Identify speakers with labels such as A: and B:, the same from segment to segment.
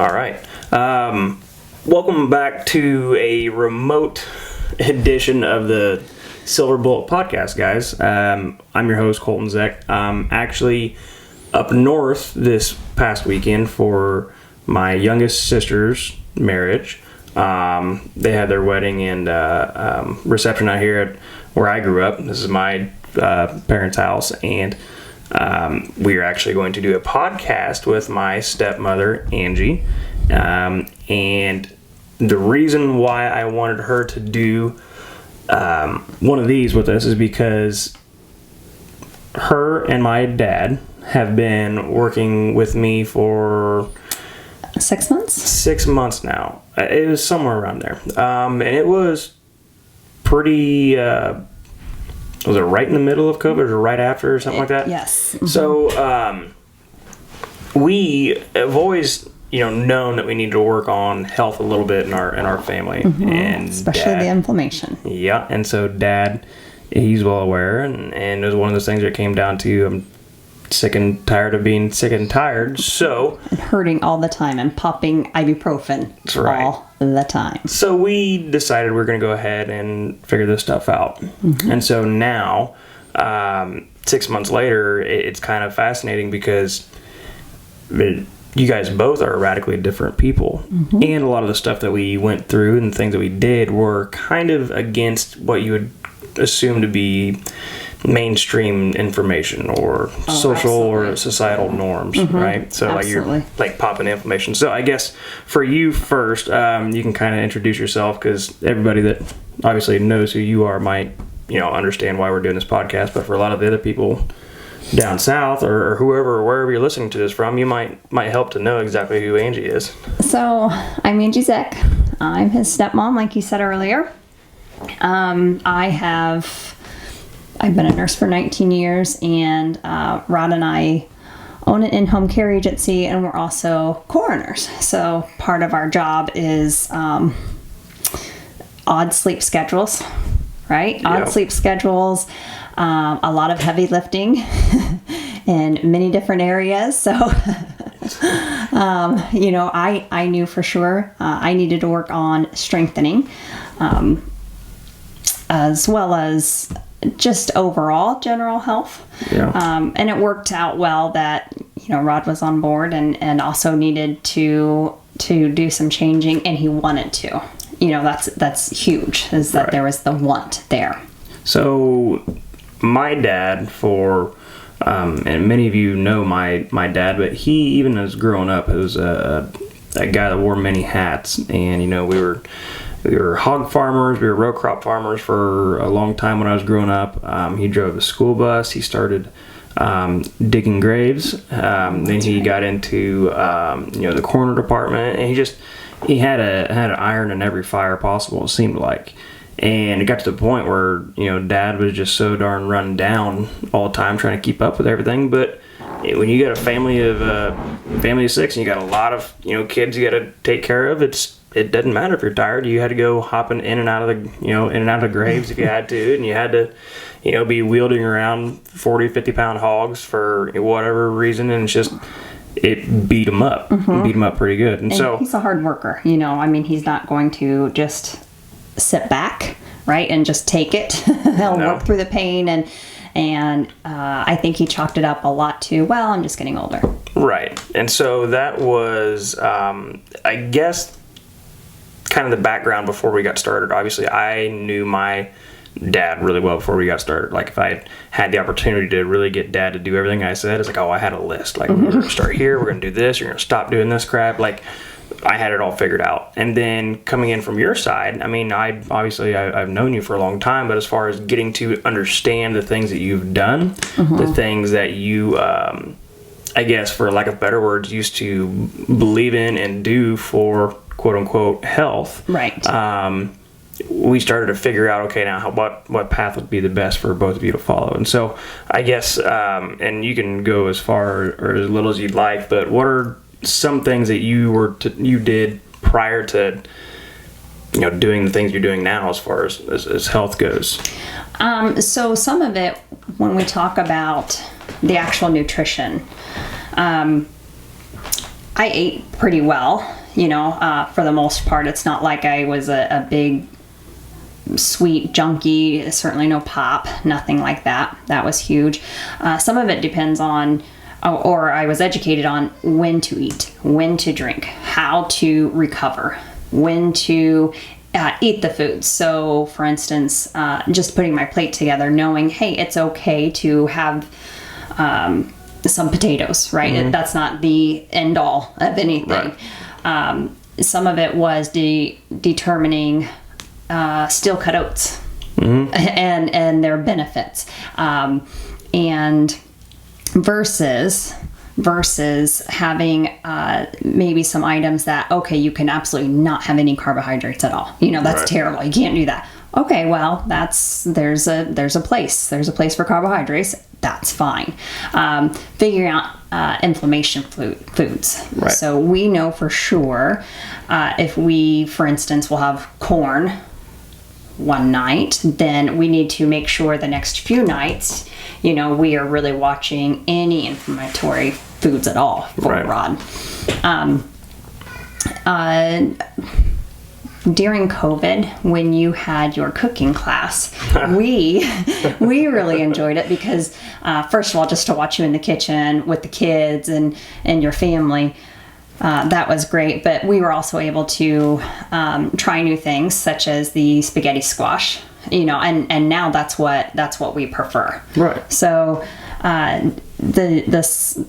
A: All right. Welcome back to a remote edition of the Silver Bullet Podcast, guys. I'm your host, Colton Zeck. I'm actually up north this past weekend for my youngest sister's marriage. They had their wedding and reception out here at where I grew up. This is my parents' house, and we are actually going to do a podcast with my stepmother, Angie. And the reason why I wanted her to do one of these with us is because her and my dad have been working with me for
B: 6 months?
A: 6 months now. It was somewhere around there. And it was pretty... was it right in the middle of COVID or right after or something like that?
B: Yes.
A: Mm-hmm. So we have always, known that we need to work on health a little bit in our family, and
B: especially the inflammation.
A: Yeah, and so Dad, he's well aware, and it was one of those things that came down to I'm sick and tired of being sick and tired, so
B: and hurting all the time and popping ibuprofen all the time.
A: So we decided we're going to go ahead and figure this stuff out. And so now, 6 months later, it's kind of fascinating because you guys both are radically different people. And a lot of the stuff that we went through and the things that we did were kind of against what you would assume to be mainstream information or social or societal norms, right? So like you're like popping information. So I guess for you first, you can kind of introduce yourself, because everybody that obviously knows who you are might, understand why we're doing this podcast. But for a lot of the other people down south or whoever or wherever you're listening to this from, you might help to know exactly who Angie is.
B: So I'm Angie Zeck. I'm his stepmom, like you said earlier. I've been a nurse for 19 years, and Rod and I own an in-home care agency, and we're also coroners. So part of our job is odd sleep schedules, right?
A: Yep.
B: Odd sleep schedules, a lot of heavy lifting in many different areas. So, I knew for sure I needed to work on strengthening, as well as just overall general health. Yeah. And it worked out well that, Rod was on board and also needed to do some changing, and he wanted to. That's huge, is that there was the want there. So
A: my dad, and many of you know my dad, but he, even as growing up, was a guy that wore many hats. And, we were hog farmers. We were row crop farmers for a long time when I was growing up. He drove a school bus. He started digging graves. Then he got into the coroner department, and he had an iron in every fire possible, it seemed like. And it got to the point where Dad was just so darn run down all the time trying to keep up with everything. But when you got a family of 6 and you got a lot of kids you got to take care of, it doesn't matter if you're tired. You had to go hopping in and out of the graves if you had to, and you had to be wielding around 40-50 pound hogs for whatever reason, and it beat him up. Beat him up pretty good. And so
B: he's a hard worker. He's not going to just sit back, right, and just take it. He'll work through the pain, and I think he chalked it up a lot to, well, I'm just getting older.
A: Right. And so that was, I guess, kind of the background before we got started. Obviously, I knew my dad really well before we got started. Like, if I had the opportunity to really get Dad to do everything I said, it's like, I had a list. Like, we're going to start here, we're going to do this, you're going to stop doing this crap. Like, I had it all figured out. And then coming in from your side, I've known you for a long time, but as far as getting to understand the things that you've done, the things that you, I guess, for lack of better words, used to believe in and do for quote unquote health.
B: Right.
A: We started to figure out, okay, now what path would be the best for both of you to follow. And so I guess, and you can go as far or as little as you'd like, but what are some things that you did prior to doing the things you're doing now as far as health goes?
B: So some of it, when we talk about the actual nutrition, I ate pretty well, for the most part. It's not like I was a big sweet junkie, certainly no pop, nothing like that. That was huge. Some of it depends on, or I was educated on when to eat, when to drink, how to recover, when to eat the food. So for instance, just putting my plate together, knowing, hey, it's okay to have some potatoes, right? Mm-hmm. That's not the end all of anything. Right. Some of it was determining steel cut oats, mm-hmm. and their benefits, and versus having maybe some items that, okay, you can absolutely not have any carbohydrates at all. That's right. Terrible. You can't do that. Okay, well, there's a place for carbohydrates. That's fine. Figuring out inflammation foods. Right. So we know for sure if we, for instance, will have corn one night, then we need to make sure the next few nights, we are really watching any inflammatory foods at all for right. Rod. During COVID, when you had your cooking class, we really enjoyed it because, first of all, just to watch you in the kitchen with the kids and your family, that was great. But we were also able to try new things, such as the spaghetti squash, and now that's what we prefer. Right. So the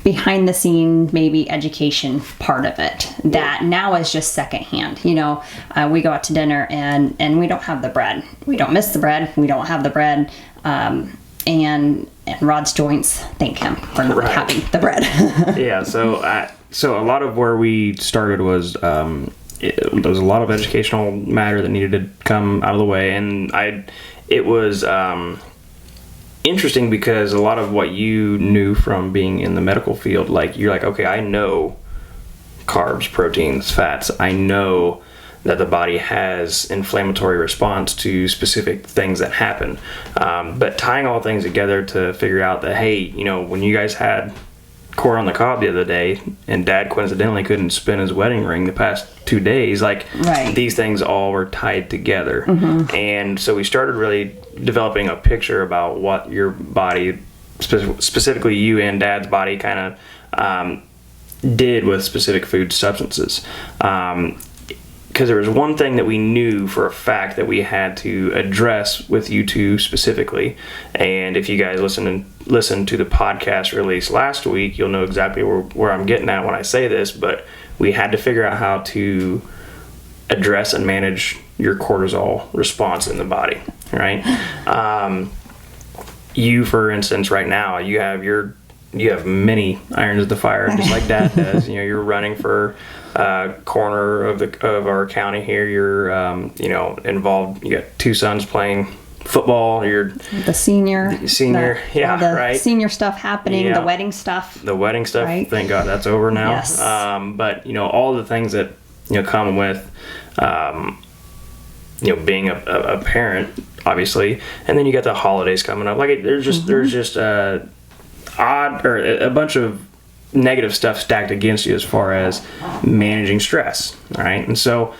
B: behind the scene, maybe education part of it, that now is just secondhand. We go out to dinner and we don't have the bread. We don't miss the bread. We don't have the bread. And Rod's joints thank him for not right. having the bread.
A: Yeah. So a lot of where we started was, there was a lot of educational matter that needed to come out of the way. And it was, interesting because a lot of what you knew from being in the medical field, you're like, okay, I know carbs, proteins, fats. I know that the body has inflammatory response to specific things that happen. But tying all things together to figure out that, hey, when you guys had corn on the cob the other day and Dad coincidentally couldn't spin his wedding ring the past 2 days, right. These things all were tied together. Mm-hmm. And so we started really developing a picture about what your body, specifically you and Dad's body, kind of did with specific food substances. Because there was one thing that we knew for a fact that we had to address with you two specifically. And if you guys listen to the podcast released last week, you'll know exactly where I'm getting at when I say this. But we had to figure out how to address and manage your cortisol response in the body, right? You, for instance, right now, you have many irons at the fire, just like Dad does. You're running for corner of our county here. You're involved. You got 2 sons playing football. You're
B: the senior,
A: yeah,
B: the
A: right.
B: Senior stuff happening, yeah. The wedding stuff.
A: Right? Thank God that's over now.
B: Yes.
A: But all the things that come with being a parent, obviously, and then you got the holidays coming up. There's just odd or a bunch of negative stuff stacked against you as far as managing stress, right? And so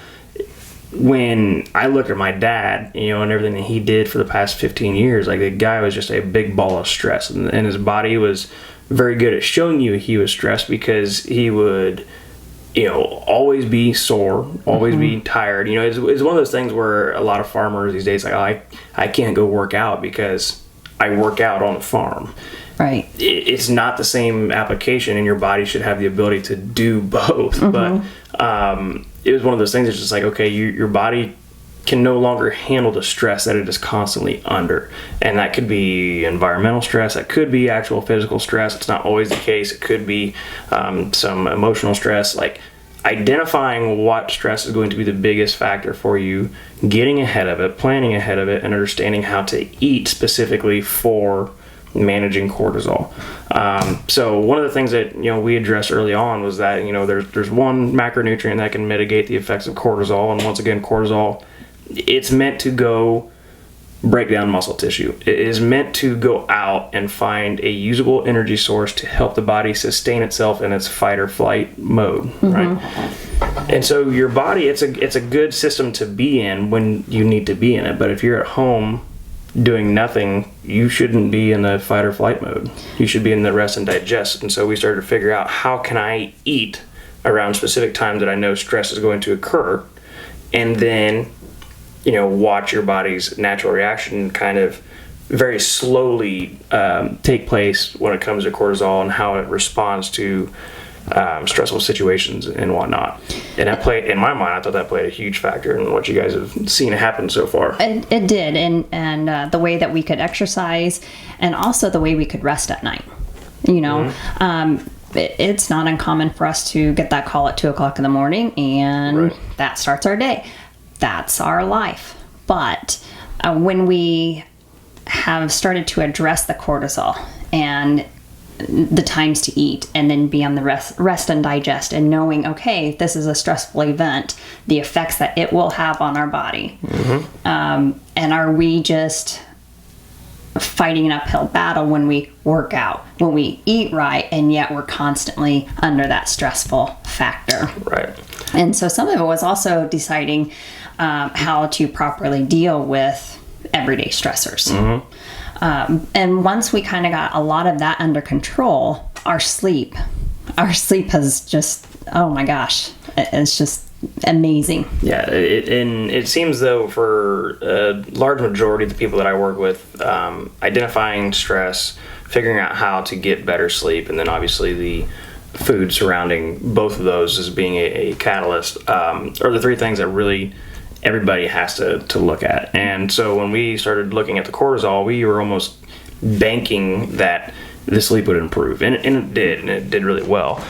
A: when I look at my dad, and everything that he did for the past 15 years, the guy was just a big ball of stress, and his body was very good at showing you he was stressed because he would always be sore, always mm-hmm. be tired. It's one of those things where a lot of farmers these days I can't go work out because I work out on the farm.
B: Right.
A: It's not the same application, and your body should have the ability to do both. Mm-hmm. But it was one of those things that's just okay, your body can no longer handle the stress that it is constantly under. And that could be environmental stress. That could be actual physical stress. It's not always the case. It could be some emotional stress. Identifying what stress is going to be the biggest factor for you, getting ahead of it, planning ahead of it, and understanding how to eat specifically for managing cortisol. So one of the things that we addressed early on was that there's one macronutrient that can mitigate the effects of cortisol, and once again, cortisol, it's meant to go break down muscle tissue. It is meant to go out and find a usable energy source to help the body sustain itself in its fight or flight mode, right? And so your body, it's a good system to be in when you need to be in it. But if you're at home doing nothing, you shouldn't be in the fight or flight mode. You should be in the rest and digest. And so we started to figure out, how can I eat around specific times that I know stress is going to occur, and then watch your body's natural reaction kind of very slowly take place when it comes to cortisol and how it responds to stressful situations and whatnot. And that played, in my mind, I thought that played a huge factor in what you guys have seen happen so far.
B: It did, and the way that we could exercise, and also the way we could rest at night. It's not uncommon for us to get that call at 2:00 in the morning, and that starts our day. That's our life. But when we have started to address the cortisol and the times to eat, and then be on the rest and digest, and knowing, okay, this is a stressful event, the effects that it will have on our body, and are we just fighting an uphill battle when we work out, when we eat right, and yet we're constantly under that stressful factor.
A: Right.
B: And so some of it was also deciding how to properly deal with everyday stressors. And once we kind of got a lot of that under control, our sleep has just, oh my gosh, it's just amazing.
A: Yeah, and it seems though for a large majority of the people that I work with, identifying stress, figuring out how to get better sleep, and then obviously the food surrounding both of those as being a catalyst, are the three things that really everybody has to look at. And so when we started looking at the cortisol, we were almost banking that the sleep would improve, and it did really well.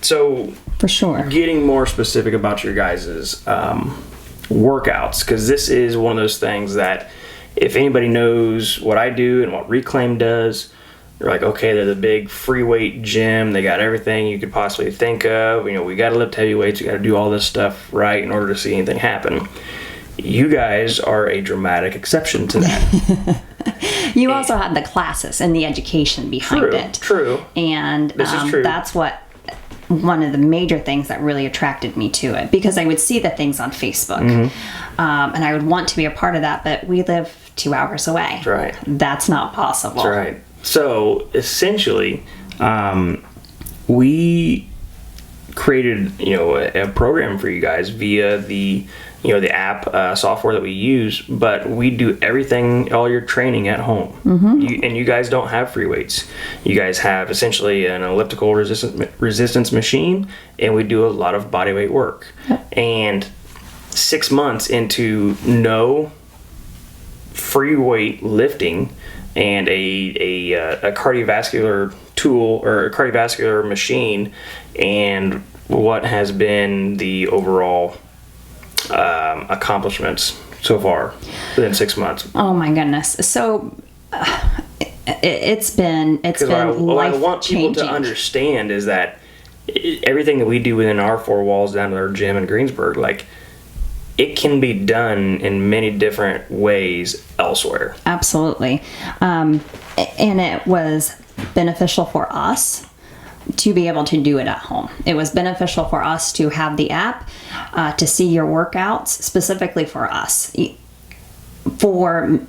A: So
B: for sure,
A: getting more specific about your guys' workouts, because this is one of those things that if anybody knows what I do and what Reclaim does, you're like, okay, they're the big free weight gym. They got everything you could possibly think of. We got to lift heavy weights. You got to do all this stuff right in order to see anything happen. You guys are a dramatic exception to that.
B: You also had the classes and the education behind it.
A: True.
B: And
A: this is true.
B: That's one of the major things that really attracted me to it, because I would see the things on Facebook, and I would want to be a part of that, but we live 2 hours away.
A: That's right.
B: That's not possible.
A: That's right. So essentially, we created a program for you guys via the app software that we use, but we do everything, all your training at home. And you guys don't have free weights. You guys have essentially an elliptical resistance machine, and we do a lot of body weight work. And 6 months into no free weight lifting and a cardiovascular tool or a cardiovascular machine, and what has been the overall accomplishments so far within 6 months.
B: Oh my goodness. So it's been life changing.
A: What I want people to understand is that everything that we do within our four walls down at our gym in Greensburg, like, it can be done in many different ways elsewhere.
B: Absolutely. And it was beneficial for us to be able to do it at home. It was beneficial for us to have the app, to see your workouts specifically for us, for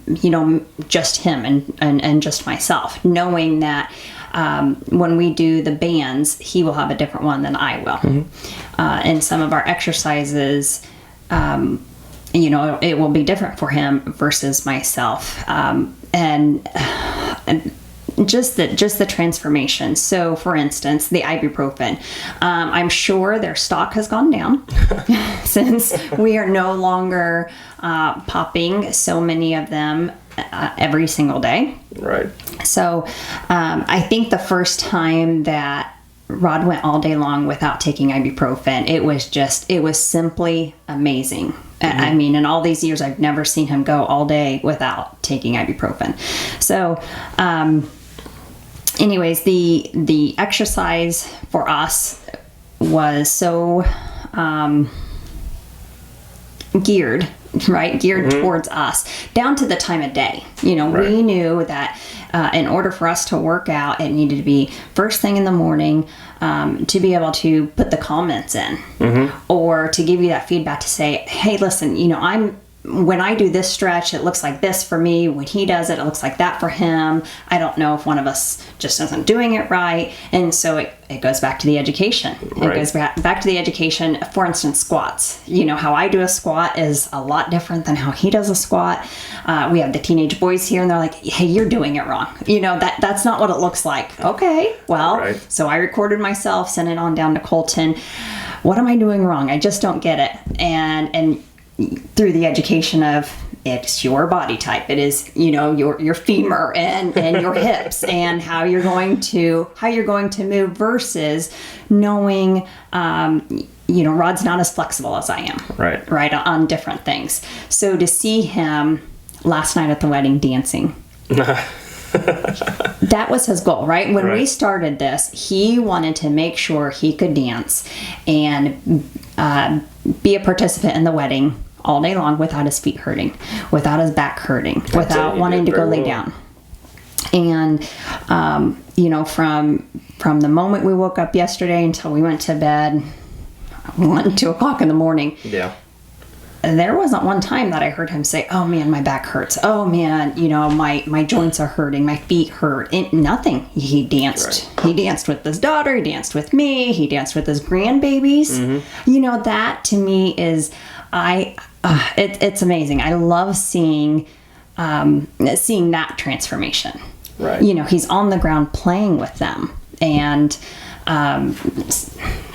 B: just him and just myself, knowing that when we do the bands, he will have a different one than I will. And some of our exercises, it will be different for him versus myself. And just the transformation. So for instance, the ibuprofen, I'm sure their stock has gone down since we are no longer popping so many of them every single day.
A: Right.
B: So I think the first time that Rod went all day long without taking ibuprofen, it was simply amazing. I mean, in all these years, I've never seen him go all day without taking ibuprofen. So, anyways, the exercise for us was so geared towards us, down to the time of day. We knew that in order for us to work out, it needed to be first thing in the morning, to be able to put the comments in, or to give you that feedback to say, hey, listen, when I do this stretch, it looks like this for me. When he does it, it looks like that for him. I don't know if one of us just isn't doing it right. And so it goes back to the education. It goes back to the education. For instance, squats. How I do a squat is a lot different than how he does a squat. We have the teenage boys here, and they're like, hey, you're doing it wrong. That's not what it looks like. Okay, well, so I recorded myself, sent it on down to Colton. What am I doing wrong? I just don't get it. And through the education of, it's your body type, it is your femur and your hips, and how you're going to move, versus knowing Rod's not as flexible as I am, right on different things. So to see him last night at the wedding dancing, that was his goal, right? When we started this, he wanted to make sure he could dance and be a participant in the wedding all day long without his feet hurting, without his back hurting, without wanting to go lay down. And, from the moment we woke up yesterday until we went to bed, 1, 2 o'clock in the morning. Yeah. There wasn't one time that I heard him say, oh man, my back hurts. Oh man, my joints are hurting. My feet hurt. Nothing. He danced. He danced with his daughter. He danced with me. He danced with his grandbabies. That to me is, it's amazing. I love seeing that transformation. He's on the ground playing with them, and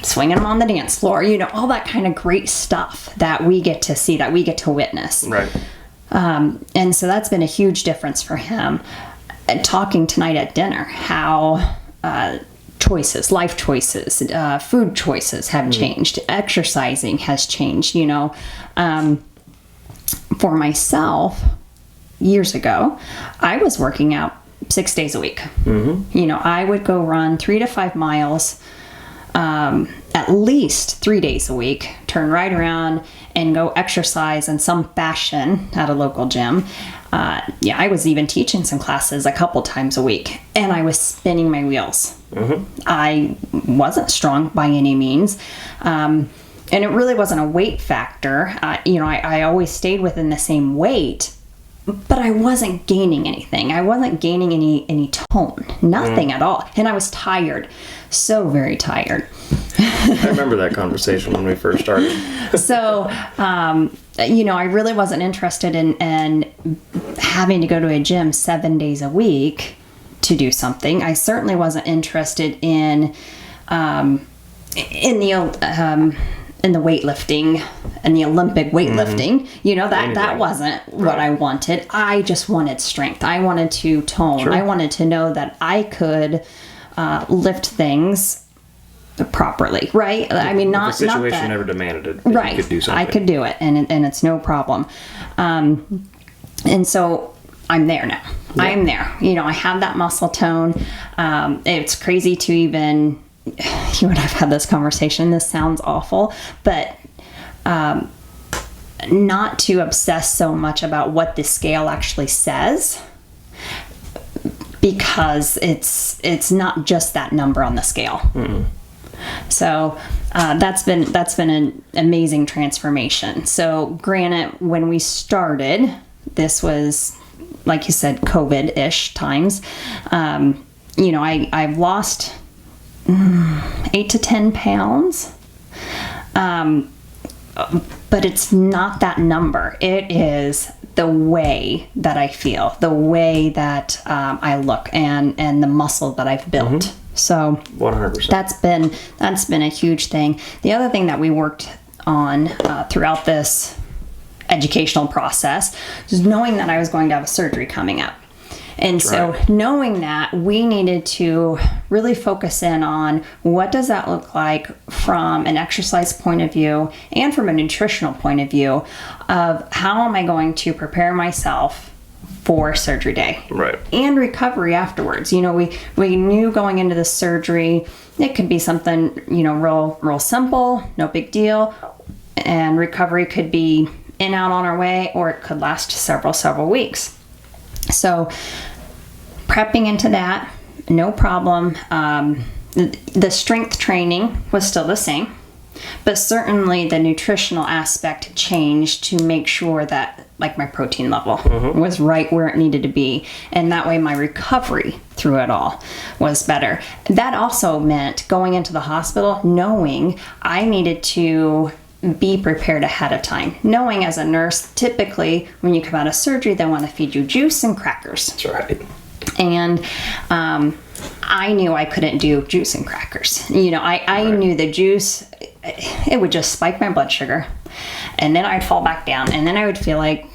B: swinging them on the dance floor, all that kind of great stuff that we get to see, that we get to witness. And so that's been a huge difference for him. Talking tonight at dinner, how life choices, food choices have changed. Exercising has changed, For myself, years ago, I was working out 6 days a week. I would go run 3 to 5 miles, at least 3 days a week, turn right around and go exercise in some fashion at a local gym. I was even teaching some classes a couple times a week, and I was spinning my wheels. I wasn't strong by any means. And it really wasn't a weight factor. I always stayed within the same weight, but I wasn't gaining anything. I wasn't gaining any tone, nothing at all. And I was tired, so very tired.
A: I remember that conversation when we first started.
B: So, I really wasn't interested in having to go to a gym 7 days a week to do something. I certainly wasn't interested in the weightlifting and the Olympic weightlifting. That wasn't what I wanted. I just wanted strength. I wanted to tone. I wanted to know that I could lift things properly, right? I mean,
A: the situation never demanded it.
B: Right.
A: You could do something.
B: I could do it, and it's no problem. And so I'm there now. Yeah. I'm there. I have that muscle tone. It's crazy to even, you and I've had this conversation. This sounds awful, but not to obsess so much about what the scale actually says, because it's not just that number on the scale. So that's been an amazing transformation. So granted, when we started, this was, like you said, COVID-ish times. I've lost 8 to 10 pounds. But it's not that number. It is the way that I feel, the way that I look, and the muscle that I've built. So
A: 100%.
B: That's been a huge thing. The other thing that we worked on throughout this educational process was knowing that I was going to have a surgery coming up. And so knowing that, we needed to really focus in on what does that look like from an exercise point of view and from a nutritional point of view of how am I going to prepare myself for surgery day and recovery afterwards. We knew going into the surgery, it could be something, real simple, no big deal. And recovery could be and out on our way, or it could last several weeks. So prepping into that, no problem. The strength training was still the same, but certainly the nutritional aspect changed to make sure that like my protein level was right where it needed to be. And that way my recovery through it all was better. That also meant going into the hospital knowing I needed to be prepared ahead of time. Knowing as a nurse, typically when you come out of surgery, they want to feed you juice and crackers.
A: That's right.
B: And I knew I couldn't do juice and crackers. I knew the juice, it would just spike my blood sugar. And then I'd fall back down. And then I would feel like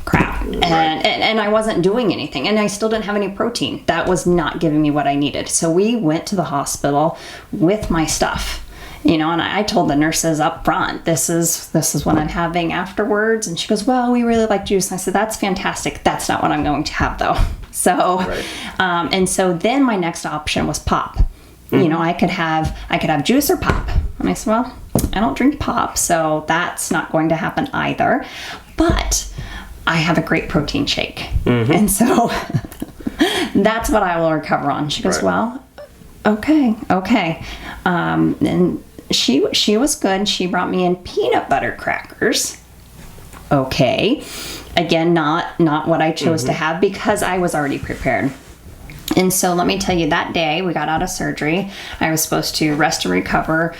B: crap. And I wasn't doing anything. And I still didn't have any protein. That was not giving me what I needed. So we went to the hospital with my stuff. And I told the nurses up front, this is what I'm having afterwards. And she goes, well, we really like juice. And I said, that's fantastic. That's not what I'm going to have though. So, and so then my next option was pop. I could have juice or pop. And I said, well, I don't drink pop, so that's not going to happen either. But I have a great protein shake. And so that's what I will recover on. She goes, well, okay. And she was good. She brought me in peanut butter crackers. Okay. Again, not what I chose to have because I was already prepared. And so let me tell you, that day we got out of surgery, I was supposed to rest and recover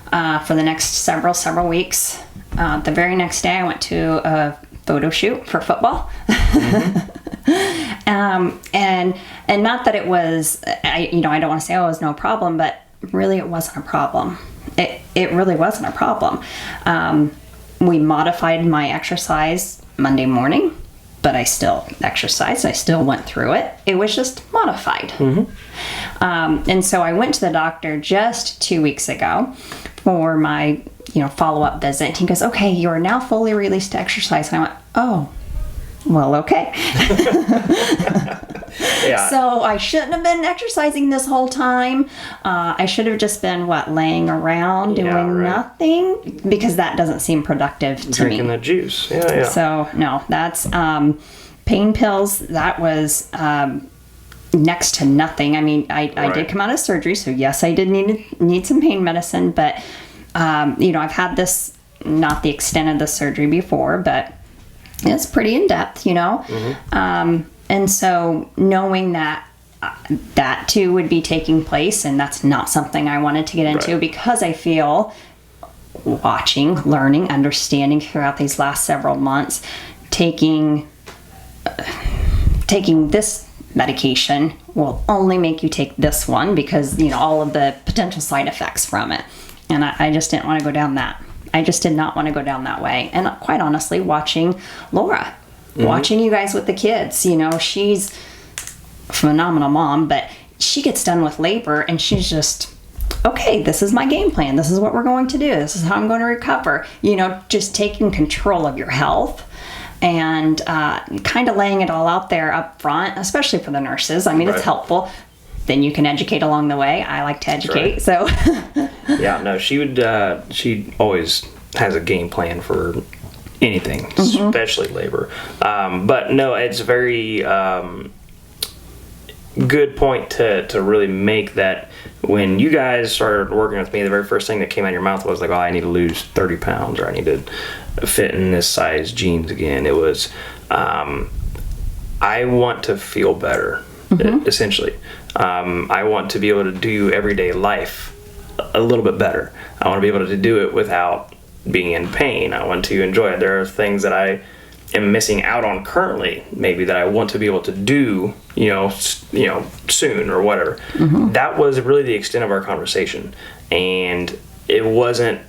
B: for the next several weeks. The very next day I went to a photo shoot for football. And not that it was, I don't want to say, oh, it was no problem, but really it wasn't a problem. It really wasn't a problem. We modified my exercise Monday morning, but I still exercised. I still went through it. It was just modified. And so I went to the doctor just 2 weeks ago for my, follow-up visit. He goes, okay, you are now fully released to exercise. And I went, oh, well, okay. So I shouldn't have been exercising this whole time. I should have just been, laying around doing nothing, because that doesn't seem productive to me.
A: Drinking the juice. Yeah.
B: So, no, that's pain pills. That was next to nothing. I mean, I did come out of surgery, so yes, I did need some pain medicine, but, I've had this, not the extent of the surgery before, but it's pretty in-depth, and so knowing that that too would be taking place, and that's not something I wanted to get into, because I feel watching, learning, understanding throughout these last several months, taking this medication will only make you take this one because, all of the potential side effects from it. And I just didn't want to go down that. I just did not want to go down that way. And quite honestly, watching Laura, watching you guys with the kids, she's a phenomenal mom, but she gets done with labor and she's just, okay, this is my game plan. This is what we're going to do. This is how I'm going to recover. Just taking control of your health and kind of laying it all out there up front, especially for the nurses. I mean, it's helpful. Then you can educate along the way. I like to educate, so.
A: Yeah, no, she always has a game plan for anything, especially labor. But no, it's a very good point to really make, that when you guys started working with me, the very first thing that came out of your mouth was like, oh, I need to lose 30 pounds, or I need to fit in this size jeans again. It was, I want to feel better, essentially. I want to be able to do everyday life a little bit better. I want to be able to do it without being in pain. I want to enjoy it. There are things that I am missing out on currently, maybe, that I want to be able to do, soon or whatever. That was really the extent of our conversation. And it wasn't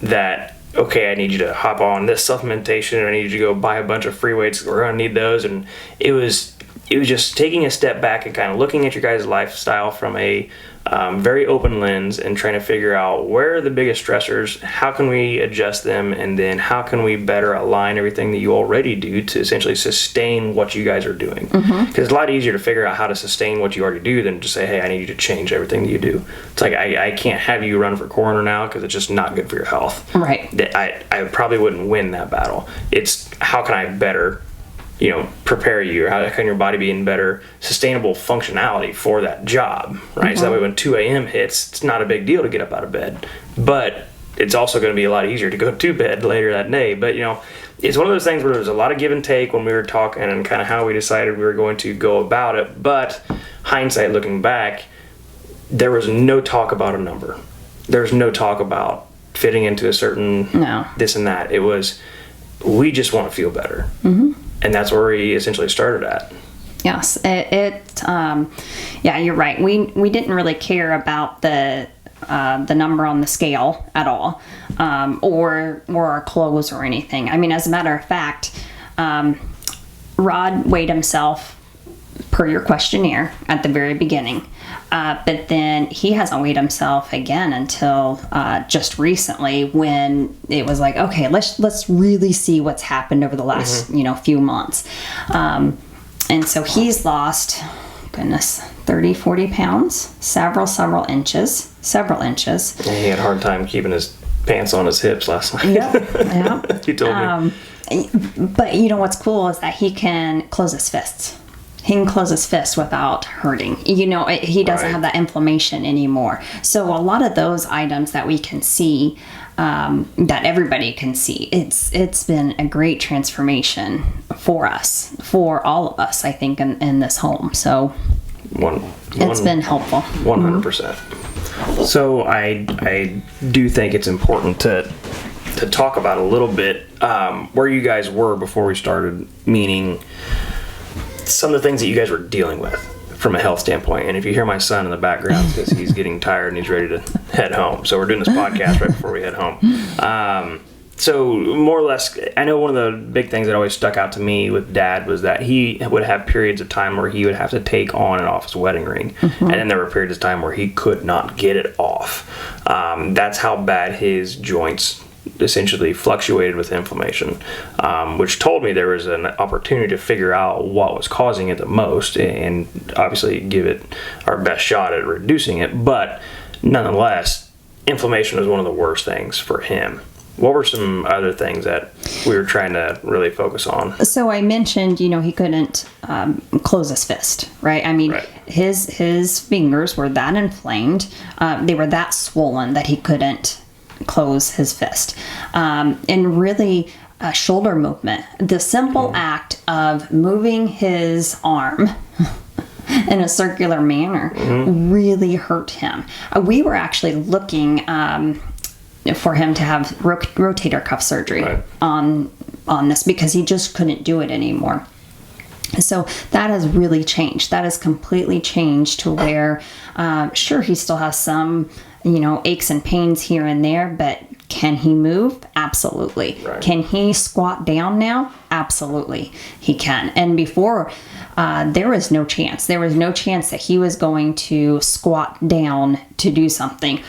A: that, okay, I need you to hop on this supplementation, and I need you to go buy a bunch of free weights. We're going to need those. And it was it was just taking a step back and kind of looking at your guys' lifestyle from a very open lens and trying to figure out where are the biggest stressors, how can we adjust them, and then how can we better align everything that you already do to essentially sustain what you guys are doing. Because it's a lot easier to figure out how to sustain what you already do than just say, hey, I need you to change everything that you do. It's like, I can't have you run for coroner now because it's just not good for your health.
B: Right.
A: I probably wouldn't win that battle. It's how can I better prepare you, or how can your body be in better sustainable functionality for that job, right? So that way when 2 a.m. hits, it's not a big deal to get up out of bed, but it's also going to be a lot easier to go to bed later that day. But it's one of those things where there's a lot of give and take when we were talking and kind of how we decided we were going to go about it. But hindsight, looking back, there was no talk about a number. There's no talk about fitting into a certain this and that. It was, we just want to feel better. And that's where we essentially started at.
B: Yes, yeah, you're right. We didn't really care about the number on the scale at all, or our clothes or anything. I mean, as a matter of fact, Rod weighed himself per your questionnaire at the very beginning, but then he hasn't weighed himself again until just recently, when it was like, okay, let's really see what's happened over the last few months. And so he's lost, 30-40 pounds, several inches.
A: And he had a hard time keeping his pants on his hips last night.
B: Yeah.
A: He told me.
B: But what's cool is that he can close his fists. He can close his fist without hurting. He doesn't have that inflammation anymore. So a lot of those items that we can see, that everybody can see, it's been a great transformation for us, for all of us, I think, in this home. So it's been helpful.
A: 100%. So I do think it's important to talk about a little bit where you guys were before we started, meaning some of the things that you guys were dealing with from a health standpoint. And if you hear my son in the background, it's because he's getting tired and he's ready to head home. So we're doing this podcast right before we head home. So more or less, I know one of the big things that always stuck out to me with Dad was that he would have periods of time where he would have to take on and off his wedding ring. And then there were periods of time where he could not get it off. That's how bad his joints essentially fluctuated with inflammation, which told me there was an opportunity to figure out what was causing it the most and obviously give it our best shot at reducing it. But nonetheless, inflammation was one of the worst things for him. What were some other things that we were trying to really focus on?
B: So I mentioned, he couldn't close his fist, right? I mean, his fingers were that inflamed, they were that swollen that he couldn't close his fist. And really, shoulder movement, the simple act of moving his arm in a circular manner really hurt him. We were actually looking for him to have rotator cuff surgery on this, because he just couldn't do it anymore. So that has really changed. That has completely changed to where, sure, he still has some aches and pains here and there, but can he move? Absolutely. Can he squat down now? Absolutely, he can. And before, there was no chance. There was no chance that he was going to squat down to do something.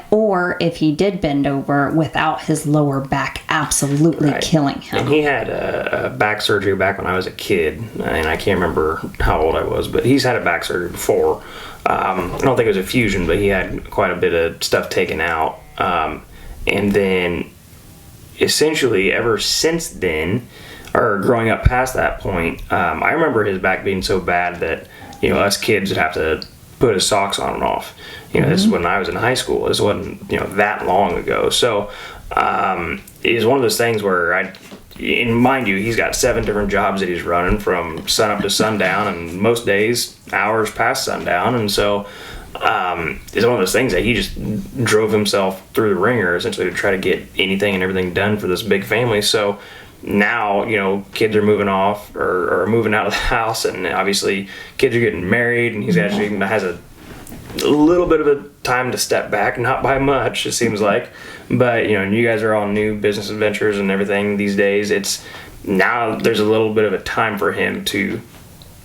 B: Or if he did bend over, without his lower back absolutely killing him.
A: And he had a back surgery back when I was a kid, and I can't remember how old I was, but he's had a back surgery before. I don't think it was a fusion, but he had quite a bit of stuff taken out. And then essentially ever since then, or growing up past that point, I remember his back being so bad that, us kids would have to put his socks on and off. This is when I was in high school. This wasn't, that long ago. So it is one of those things where and mind you, he's got 7 different jobs that he's running from sun up to sundown, and most days hours past sundown. And so it's one of those things that he just drove himself through the ringer essentially to try to get anything and everything done for this big family. So now, kids are moving off or moving out of the house, and obviously kids are getting married, and he's actually has a little bit of a time to step back, not by much, it seems like. But, you guys are on new business adventures and everything these days. It's now there's a little bit of a time for him to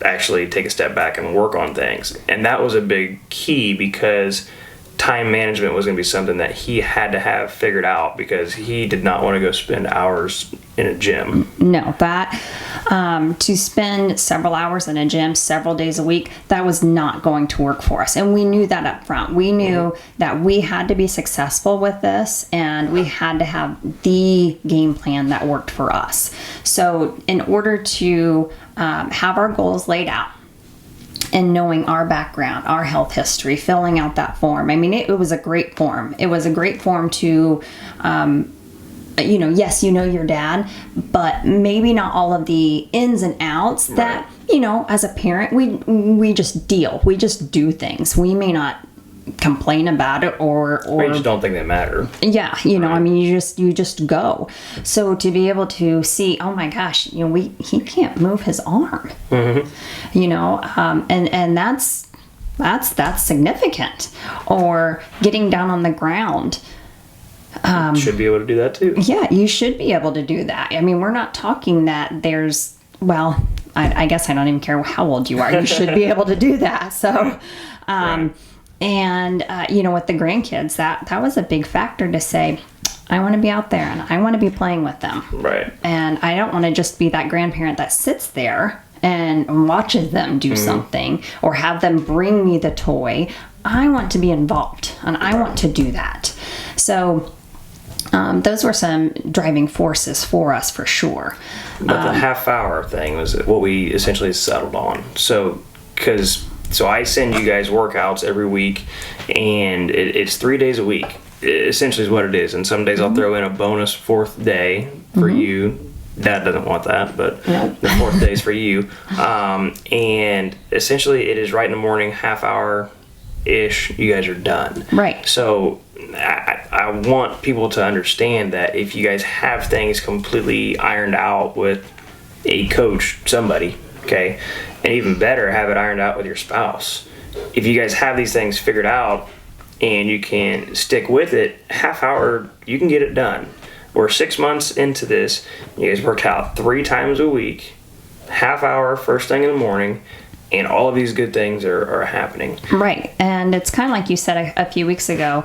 A: actually take a step back and work on things. And that was a big key, because time management was going to be something that he had to have figured out, because he did not want to go spend hours in a gym.
B: No, that to spend several hours in a gym several days a week, that was not going to work for us. And we knew that up front. We knew that we had to be successful with this, and we had to have the game plan that worked for us. So in order to have our goals laid out, and knowing our background, our health history, filling out that form. I mean, it was a great form. It was a great form to, yes, your dad, but maybe not all of the ins and outs that, as a parent, we just deal. We just do things. We may not complain about it or
A: you just don't think they matter.
B: Yeah, I mean, you just go. So to be able to see, oh my gosh, he can't move his arm. And that's significant. Or getting down on the ground.
A: Should be able to do that too.
B: Yeah, you should be able to do that. I mean, we're not talking that there's, well, I guess I don't even care how old you are. You should be able to do that. So,
A: right.
B: And, with the grandkids, that was a big factor to say, I want to be out there and I want to be playing with them.
A: Right.
B: And I don't want to just be that grandparent that sits there and watches them do something or have them bring me the toy. I want to be involved and I want to do that. So those were some driving forces for us for sure.
A: But the half-hour thing was what we essentially settled on. So I send you guys workouts every week, and it's 3 days a week. Essentially is what it is. And some days I'll throw in a bonus fourth day for you. Dad doesn't want that, but the fourth day is for you. And essentially it is right in the morning, half hour-ish, you guys are done.
B: Right.
A: So I want people to understand that if you guys have things completely ironed out with a coach, somebody, okay, and even better, have it ironed out with your spouse. If you guys have these things figured out and you can stick with it, half hour, you can get it done. We're 6 months into this. You guys worked out 3 times a week, half hour first thing in the morning, and all of these good things are happening.
B: Right. And it's kind of like you said a few weeks ago,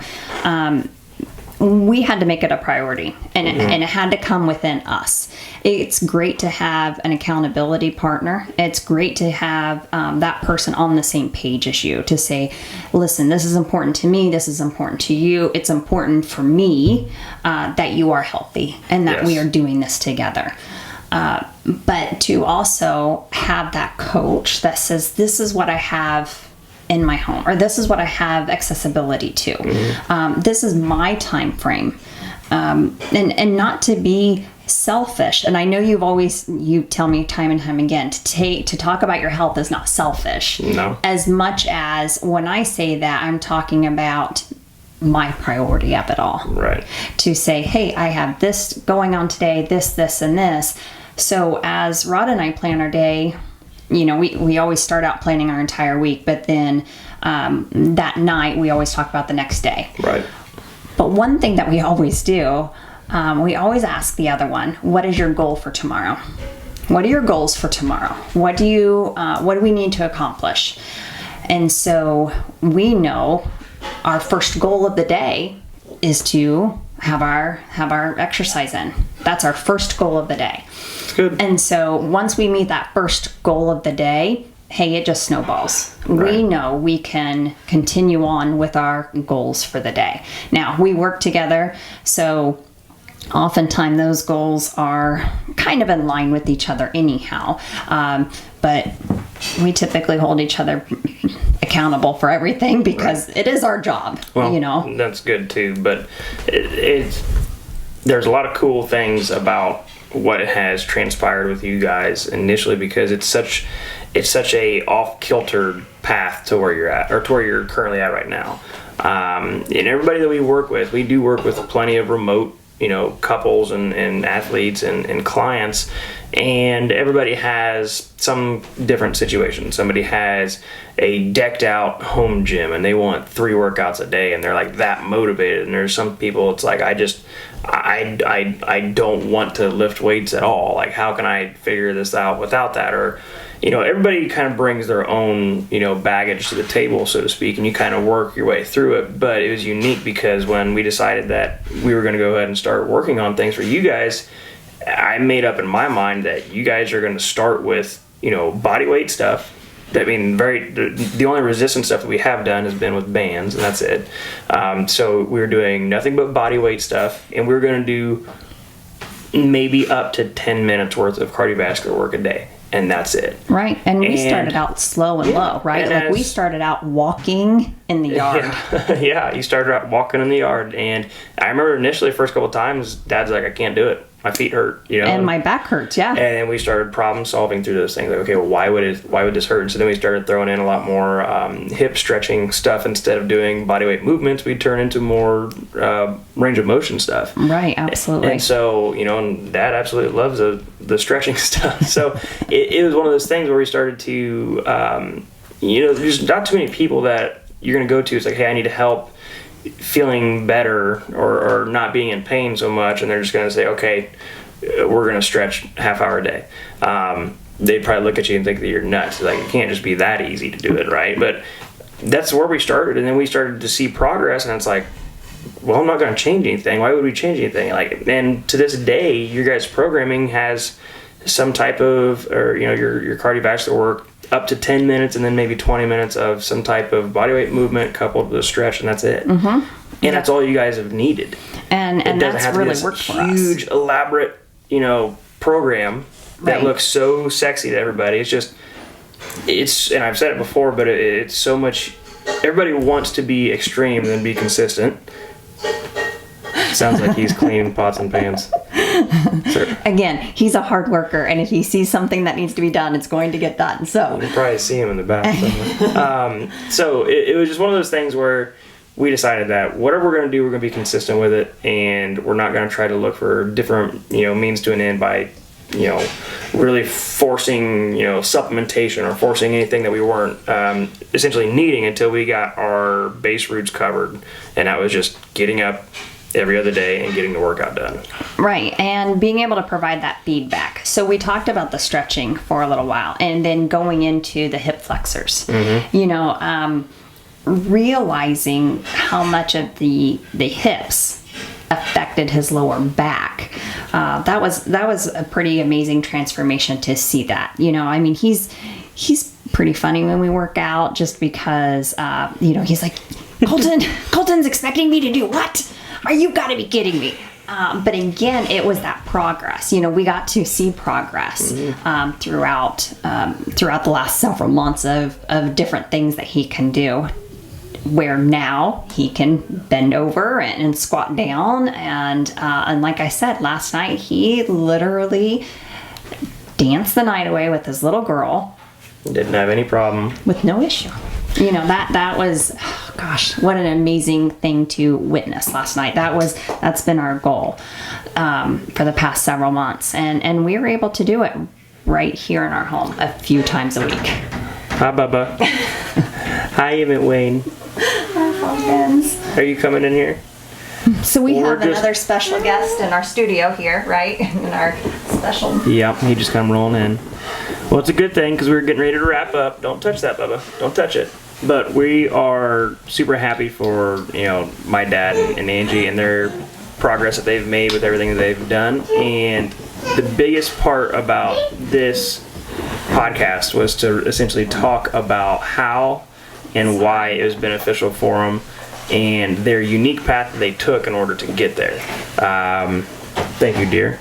B: we had to make it a priority, and it had to come within us. It's great to have an accountability partner. It's great to have that person on the same page as you to say, listen, this is important to me. This is important to you. It's important for me that you are healthy and that we are doing this together. But to also have that coach that says, this is what I have in my home, or this is what I have accessibility to. This is my time frame. And not to be selfish. And I know you tell me time and time again, to talk about your health is not selfish.
A: No.
B: As much as when I say that, I'm talking about my priority of it all.
A: Right.
B: To say, hey, I have this going on today, this, and this. So as Rod and I plan our day, we always start out planning our entire week, but then that night we always talk about the next day.
A: Right.
B: But one thing that we always do, we always ask the other one, what is your goal for tomorrow? What are your goals for tomorrow? What do we need to accomplish? And so we know our first goal of the day is to have our exercise in. That's our first goal of the day.
A: That's good.
B: And so once we meet that first goal of the day, hey, it just snowballs.
A: Right.
B: We know we can continue on with our goals for the day. Now, we work together, so oftentimes those goals are kind of in line with each other anyhow. But we typically hold each other accountable for everything because it is our job.
A: Well, that's good too. But there's a lot of cool things about what has transpired with you guys initially, because it's such a off-kiltered path to where you're at, or to where you're currently at right now. And everybody that we work with, we do work with plenty of remote, couples and athletes and clients, and everybody has some different situation. Somebody has a decked out home gym and they want 3 workouts a day and they're like that motivated. And there's some people, it's like, I don't want to lift weights at all. Like, how can I figure this out without that? Or, everybody kind of brings their own, baggage to the table, so to speak, and you kind of work your way through it. But it was unique because when we decided that we were going to go ahead and start working on things for you guys, I made up in my mind that you guys are going to start with, body weight stuff. I mean, the only resistance stuff that we have done has been with bands, and that's it. So we were doing nothing but body weight stuff, and we were going to do maybe up to 10 minutes worth of cardiovascular work a day. And that's it.
B: Right. And we started out slow and low, right? Like we started out walking in the yard.
A: Yeah, you started out walking in the yard. And I remember initially, the first couple of times, Dad's like, I can't do it. My feet hurt,
B: And my back hurts, yeah.
A: And then we started problem solving through those things. Like, okay, well, why would this hurt? So then we started throwing in a lot more hip stretching stuff. Instead of doing body weight movements, we'd turn into more range of motion stuff.
B: Right, absolutely.
A: And so, and Dad absolutely loves the stretching stuff. So it was one of those things where we started to, there's not too many people that you're going to go to. It's like, hey, I need help feeling better or not being in pain so much, and they're just going to say, okay, we're going to stretch half hour a day. They'd probably look at you and think that you're nuts. Like, it can't just be that easy to do it, right? But that's where we started, and then we started to see progress, and it's like, well, I'm not going to change anything. Why would we change anything? Like, and to this day, your guys' programming has some type of, or your cardiovascular work, up to 10 minutes and then maybe 20 minutes of some type of bodyweight movement coupled with a stretch, and that's it. And that's all you guys have needed.
B: And that's really worked for us.
A: Huge, elaborate, program that looks so sexy to everybody. And I've said it before, but it's so much. Everybody wants to be extreme and then be consistent. Sounds like he's cleaning pots and pans. Sure.
B: Again, he's a hard worker, and if he sees something that needs to be done, it's going to get done. So
A: you probably see him in the back somewhere. So it was just one of those things where we decided that whatever we're going to do, we're going to be consistent with it, and we're not going to try to look for different, means to an end by, really forcing, supplementation or forcing anything that we weren't essentially needing until we got our base roots covered, and that was just getting up every other day and getting the workout done.
B: Right, and being able to provide that feedback. So we talked about the stretching for a little while, and then going into the hip flexors. Realizing how much of the hips affected his lower back. That was a pretty amazing transformation to see that. He's pretty funny when we work out, just because he's like, Colton's expecting me to do what? You got to be kidding me. But again, it was that progress. We got to see progress throughout the last several months of different things that he can do, where now he can bend over and squat down. And like I said, last night, he literally danced the night away with his little girl.
A: Didn't have any problem.
B: With no issue. That was, gosh, what an amazing thing to witness last night. That's been our goal for the past several months. And we were able to do it right here in our home a few times a week.
A: Hi, Bubba. Hi, Emmett Wayne.
B: Hi, Falcons.
A: Are you coming in here?
B: So we have another special guest in our studio here, right? In our special...
A: Yep, he just come rolling in. Well, it's a good thing because we were getting ready to wrap up. Don't touch that, Bubba. Don't touch it. But we are super happy for, my dad and Angie and their progress that they've made with everything that they've done. And the biggest part about this podcast was to essentially talk about how and why it was beneficial for them and their unique path that they took in order to get there. Thank you, dear.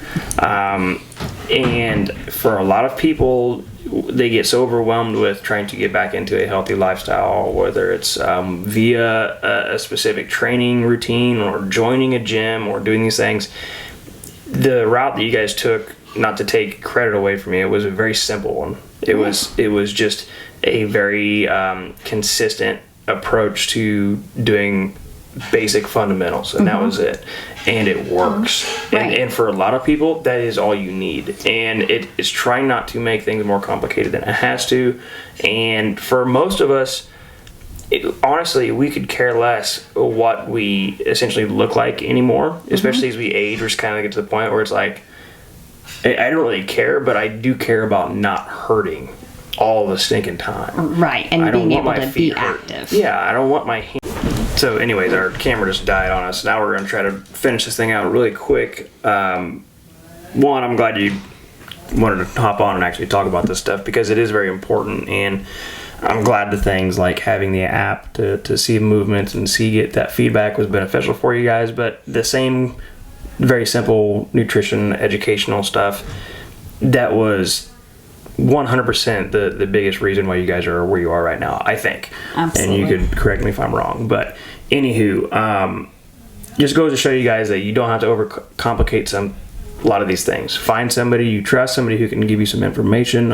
A: And for a lot of people, they get so overwhelmed with trying to get back into a healthy lifestyle, whether it's via a specific training routine or joining a gym or doing these things. The route that you guys took, not to take credit away from you, it was a very simple one. It was just a very consistent approach to doing basic fundamentals, and that was it. And it works.
B: Right.
A: And for a lot of people, that is all you need. And it's trying not to make things more complicated than it has to. And for most of us, honestly, we could care less what we essentially look like anymore, especially as we age. We're just kind of get to the point where it's like, I don't really care, but I do care about not hurting. all the stinking time.
B: Right, and being able to be active.
A: Yeah, I don't want my hand. So anyways, our camera just died on us. Now we're going to try to finish this thing out really quick. One, I'm glad you wanted to hop on and actually talk about this stuff because it is very important, and I'm glad the things like having the app to see movements and get that feedback was beneficial for you guys. But the same very simple nutrition educational stuff, that was 100% the biggest reason why you guys are where you are right now, I think.
B: Absolutely.
A: And you could correct me if I'm wrong, but anywho, just goes to show you guys that you don't have to overcomplicate a lot of these things. Find somebody you trust, somebody who can give you some information,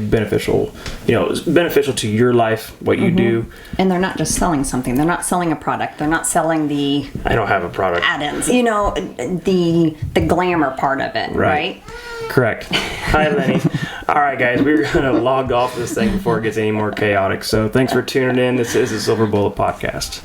A: beneficial to your life, what you do.
B: And they're not just selling something. They're not selling a product. They're not selling the
A: I don't have a product.
B: add-ins. The glamour part of it, right?
A: Correct. Hi, Lenny. All right, guys, we're going to log off this thing before it gets any more chaotic. So thanks for tuning in. This is the Silver Bullet Podcast.